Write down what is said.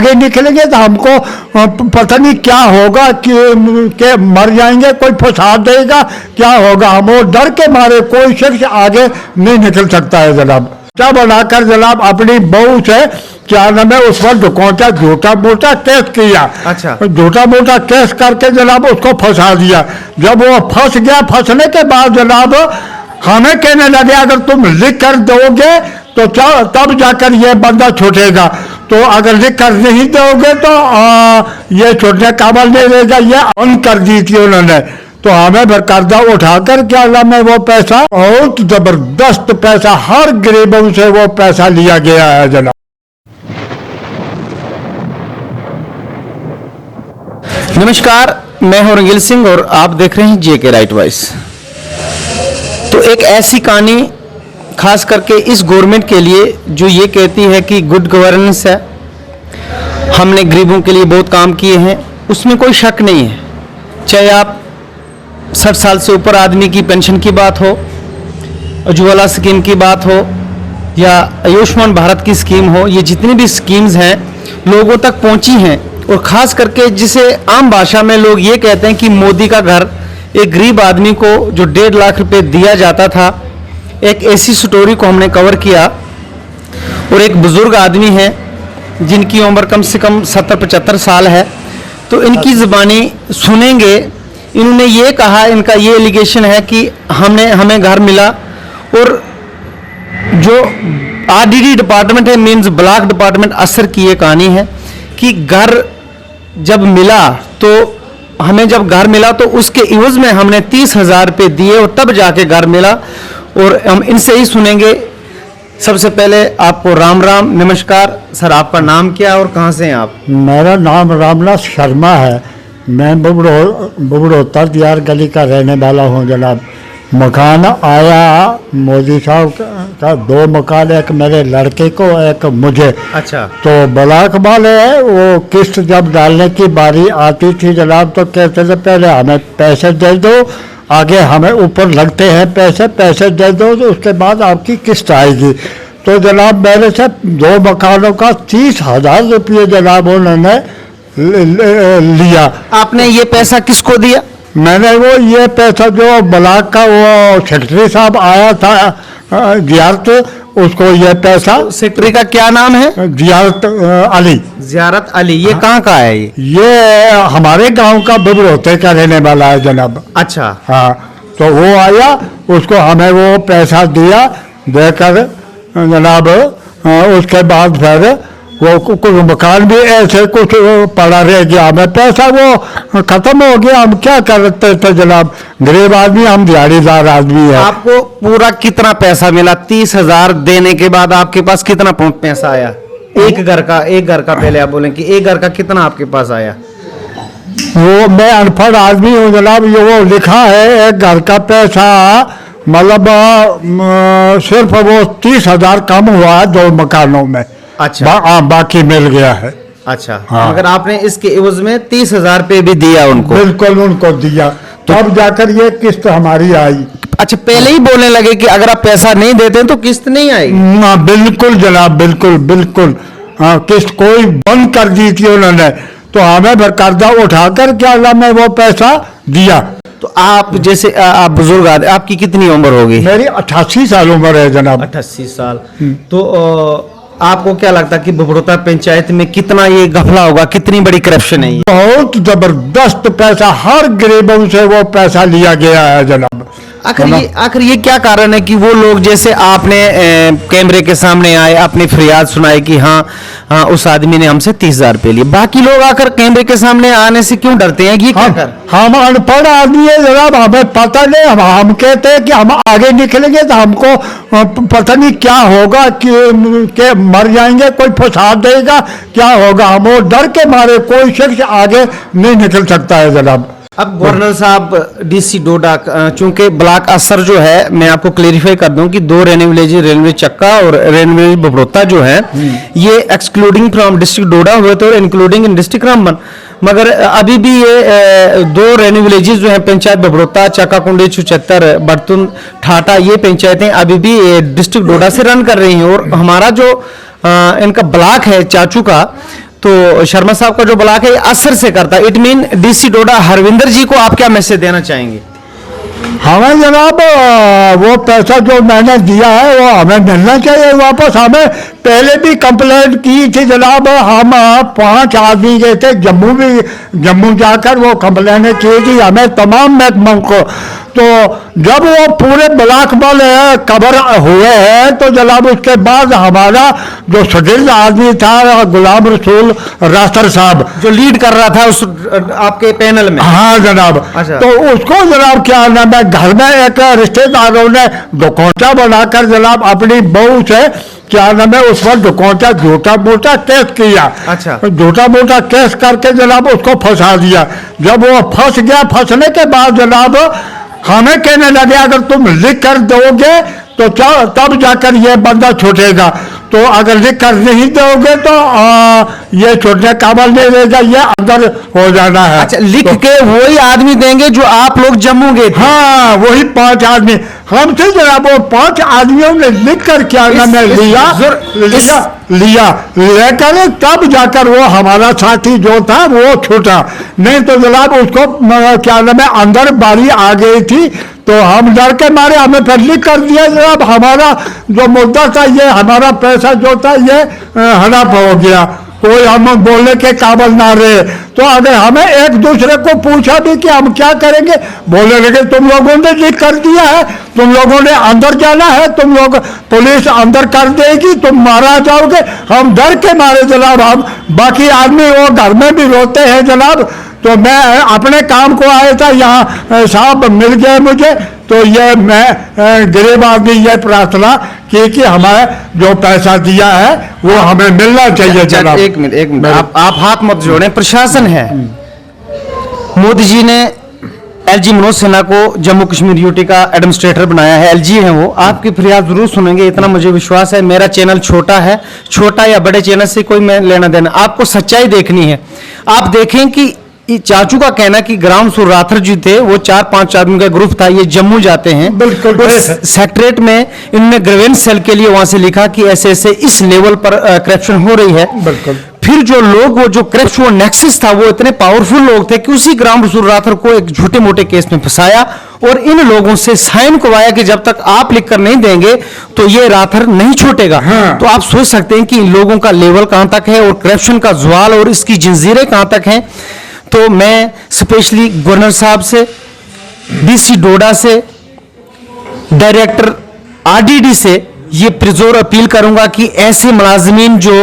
आगे निकलेंगे तो हमको पता नहीं क्या होगा कि मर जाएंगे, कोई फंसा देगा, क्या होगा। हम वो डर के मारे कोई शख्स आगे नहीं निकल सकता है जनाब। क्या बनाकर जनाब अपनी बहू से क्या नाम है उस वक्त दुकान झूठा मोटा केस किया। अच्छा। झूठा मोटा केस करके जनाब उसको फंसा दिया। जब वो फंस गया, फंसने के बाद जनाब हमें कहने लगे अगर तुम लिख कर दोगे तो तब जाकर ये बंदा छूटेगा, तो अगर लिख कर नहीं दोगे तो ये छूटने काबल नहीं रहेगा। ये अन कर दी थी उन्होंने, तो हमें बकायदा उठाकर क्या नाम है वो पैसा, बहुत जबरदस्त पैसा, हर गरीबों से वो पैसा लिया गया है जनाब। नमस्कार, मैं हूं रंगील सिंह और आप देख रहे हैं जेके राइट वॉइस। तो एक ऐसी कहानी खास करके इस गवर्नमेंट के लिए जो ये कहती है कि गुड गवर्नेंस है, हमने गरीबों के लिए बहुत काम किए हैं, उसमें कोई शक नहीं है। चाहे आप 60 साल से ऊपर आदमी की पेंशन की बात हो, उज्ज्वला स्कीम की बात हो या आयुष्मान भारत की स्कीम हो, ये जितनी भी स्कीम्स हैं लोगों तक पहुंची हैं। और ख़ास करके जिसे आम भाषा में लोग ये कहते हैं कि मोदी का घर, एक गरीब आदमी को जो 1.5 लाख रुपए दिया जाता था, एक ऐसी स्टोरी को हमने कवर किया। और एक बुज़ुर्ग आदमी है जिनकी उम्र कम से कम 70-75 साल है, तो इनकी ज़बानी सुनेंगे। इन्होंने ये कहा, इनका ये एलिगेशन है कि हमें घर मिला, और जो आरडीडी डिपार्टमेंट है, मींस ब्लॉक डिपार्टमेंट असर की ये कहानी है कि घर जब मिला तो हमें जब घर मिला तो उसके इवज में हमने 30,000 रुपये दिए और तब जाके घर मिला। और हम इनसे ही सुनेंगे। सबसे पहले आपको राम राम, नमस्कार सर। आपका नाम क्या और कहाँ से हैं आप? मेरा नाम रामनाथ शर्मा है, मैं बबड़ोता दियार गली का रहने वाला हूँ जनाब। मकान आया मोदी साहब का 2 मकान, एक मेरे लड़के को, एक मुझे। अच्छा। तो ब्लॉक वाले वो किस्त जब डालने की बारी आती थी जनाब तो कहते थे पहले हमें पैसे दे दो, आगे हमें ऊपर लगते हैं पैसे दे दो तो उसके बाद आपकी किस्त आएगी। तो जनाब मेरे से 2 मकानों का 30,000 रुपये जनाब उन्होंने लिया। आपने ये पैसा किसको दिया? मैंने वो ये पैसा जो ब्लॉक का वो सेक्रेटरी साहब आया था जियारत, उसको ये पैसा। सेक्रेटरी का क्या नाम है? जियारत अली। जियारत अली। ये कहाँ का है? ये हमारे गांव का बबड़ोते का रहने वाला है जनाब। अच्छा। हाँ, तो वो आया, उसको हमें वो पैसा दिया, देकर जनाब उसके बाद फिर वो कुछ मकान भी ऐसे कुछ पड़ा रह गया, हमें पैसा वो खत्म हो गया। हम क्या करते थे जनाब, गरीब आदमी, हम दिहाड़ीदार आदमी है। आपको पूरा कितना पैसा मिला? 30,000 देने के बाद आपके पास कितना पैसा आया? एक घर का पहले आप बोलें कि एक घर का कितना आपके पास आया? वो मैं अनपढ़ आदमी हूँ जनाब, ये वो लिखा है एक घर का पैसा मतलब सिर्फ वो 30,000 कम हुआ 2 मकानों में। अच्छा। बाकी मिल गया है। अच्छा। हाँ। मगर आपने इसके एवज में 30,000 रुपये भी दिया उनको? बिल्कुल उनको दिया, तब जाकर ये किस्त हमारी आई। अच्छा, पहले ही बोलने लगे कि अगर आप पैसा नहीं देते तो किस्त नहीं आएगी? बिल्कुल जनाब, बिल्कुल। हाँ, किस्त कोई बंद कर दी थी उन्होंने, तो हमें बकायदा उठाकर क्या नाम है वो पैसा दिया। तो आप जैसे आप बुजुर्ग आदमी, आपकी कितनी उम्र होगी? मेरी 88 साल उम्र है जनाब। 88 साल। तो आपको क्या लगता है कि बबड़ोता पंचायत में कितना ये घपला होगा, कितनी बड़ी करप्शन है? बहुत जबरदस्त पैसा, हर गरीबों से वो पैसा लिया गया है जनाब। आखिर ये क्या कारण है कि वो लोग, जैसे आपने कैमरे के सामने आए, अपनी फरियाद सुनाई कि हाँ उस आदमी ने हमसे 30,000 रुपये लिए, बाकी लोग आकर कैमरे के सामने आने से क्यों डरते हैं? ये क्या कर? हम अनपढ़ आदमी है जनाब, हमें पता नहीं। हम कहते हैं कि हम आगे निकलेंगे तो हमको पता नहीं क्या होगा कि मर जाएंगे, कोई फंसा देगा, क्या होगा। हम वो डर के मारे कोई शख्स आगे नहीं निकल सकता है जनाब। अब गवर्नर साहब, डीसी डोडा, चूंकि ब्लॉक असर जो है, मैं आपको क्लेरिफाई कर दूं कि 2 रेवेन्यू विलेज, रेवेन्यू चक्का और रेवेन्यू बबड़ोता जो है, ये एक्सक्लूडिंग फ्रॉम डिस्ट्रिक्ट डोडा हुए थे और इंक्लूडिंग इन डिस्ट्रिक्ट रामबन। मगर अभी भी ये 2 रेवेन्यू विलेजेस जो है, पंचायत बबड़ोता, चक्काकुंडी, चुचत्तर, बर्तुन, ठाटा, ये पंचायतें अभी भी डिस्ट्रिक्ट डोडा से रन कर रही हैं। और हमारा जो इनका ब्लॉक है चाचू का, तो शर्मा साहब का जो ब्लॉक है ये असर से करता है। इट मीन डीसी डोडा हरविंदर जी को आप क्या मैसेज देना चाहेंगे? हमें जनाब वो पैसा जो मैंने दिया है वो हमें मिलना चाहिए वापस। हमें पहले भी कंप्लेंट की थी जनाब, हम 5 आदमी गए थे जम्मू जाकर वो कंप्लेंट की थी हमें तमाम महकमों को। तो जब वो पूरे ब्लॉक वाले कवर हुए हैं तो जनाब उसके बाद हमारा जो सदर आदमी था गुलाम रसूल रास्तर साहब जो लीड कर रहा था उस आपके पैनल में। हाँ जनाब। अच्छा। तो उसको जनाब क्या नाम है, घर में एक रिश्तेदारों ने दुकोचा बनाकर जनाब अपनी बहू से क्या नाम है उस पर दुकोचा झूठा मोटा केस किया। अच्छा। झूठा मोटा केस करके जनाब उसको फंसा दिया। जब वो फंस गया, फंसने के बाद जनाब हमें कहने लगे अगर तुम लिख कर दोगे तो तब जाकर ये बंदा छूटेगा, तो अगर लिख कर नहीं दोगे तो ये छूटने काबल नहीं रहेगा, ये अंदर हो जाना है। अच्छा, लिख तो, के वही आदमी देंगे जो आप लोग जम्मू गए थे? हाँ वही 5 आदमी हमसे जनाब वो 5 आदमियों ने लिख कर क्या नाम है लिया लेकर तब जाकर वो हमारा साथी जो था वो छूटा, नहीं तो जनाब उसको क्या नाम है अंदर बारी आ गई थी। तो हम डर के मारे हमें फिर लिख कर दिया जनाब हमारा जो मुद्दा था ये हमारा पैसा जो था ये हड़प हो गया, कोई हम बोलने के काबिल ना रहे। तो अगर हमें एक दूसरे को पूछा भी कि हम क्या करेंगे, बोलने लगे तुम लोगों ने लिख कर दिया है, तुम लोगों ने अंदर जाना है, तुम लोग पुलिस अंदर कर देगी, तुम मारा जाओगे। हम डर के मारे जनाब हम बाकी आदमी वो घर में भी रोते हैं जनाब। तो मैं अपने काम को आया था, यहाँ साहब मिल गए मुझे, तो ये मैं गरीब आदमी ये प्रार्थना की कि हमें जो पैसा दिया है वो हमें मिलना चाहिए जनाब। एक मिनट आप हाथ मत जोड़ें। प्रशासन है, मोदी जी ने एलजी मनोज सिन्हा को जम्मू कश्मीर यूटी का एडमिनिस्ट्रेटर बनाया है, एलजी है वो। आपकी फरियाद जरूर सुनेंगे, इतना मुझे विश्वास है। मेरा चैनल छोटा है, छोटा या बड़े चैनल से कोई मैं लेना देना, आपको सच्चाई देखनी है। आप देखें कि चाचू का कहना कि ग्राम सुराथर जी थे, वो 4-5 आदमी का ग्रुप था, ये जम्मू जाते हैं। बिल्कुल। सेक्रेटरेट में इनने ग्रेवेंस सेल के लिए वहां से लिखा कि ऐसे ऐसे इस लेवल पर करप्शन हो रही है। बिल्कुल। फिर जो लोग वो जो करप्शन वो नेक्सस था वो इतने पावरफुल लोग थे कि उसी ग्राम सुराथर को एक झूठे मोटे केस में फंसाया और इन लोगों से साइन करवाया कि जब तक आप लिख कर नहीं देंगे तो ये राथर नहीं छूटेगा। हाँ। तो आप सोच सकते हैं कि इन लोगों का लेवल कहां तक है और करप्शन का ज्वाल और इसकी जंजीरें कहां तक हैं। तो मैं स्पेशली गवर्नर साहब से, डीसी डोडा से, डायरेक्टर आरडीडी से ये प्रिजोर अपील करूंगा कि ऐसे मुलाजमीन जो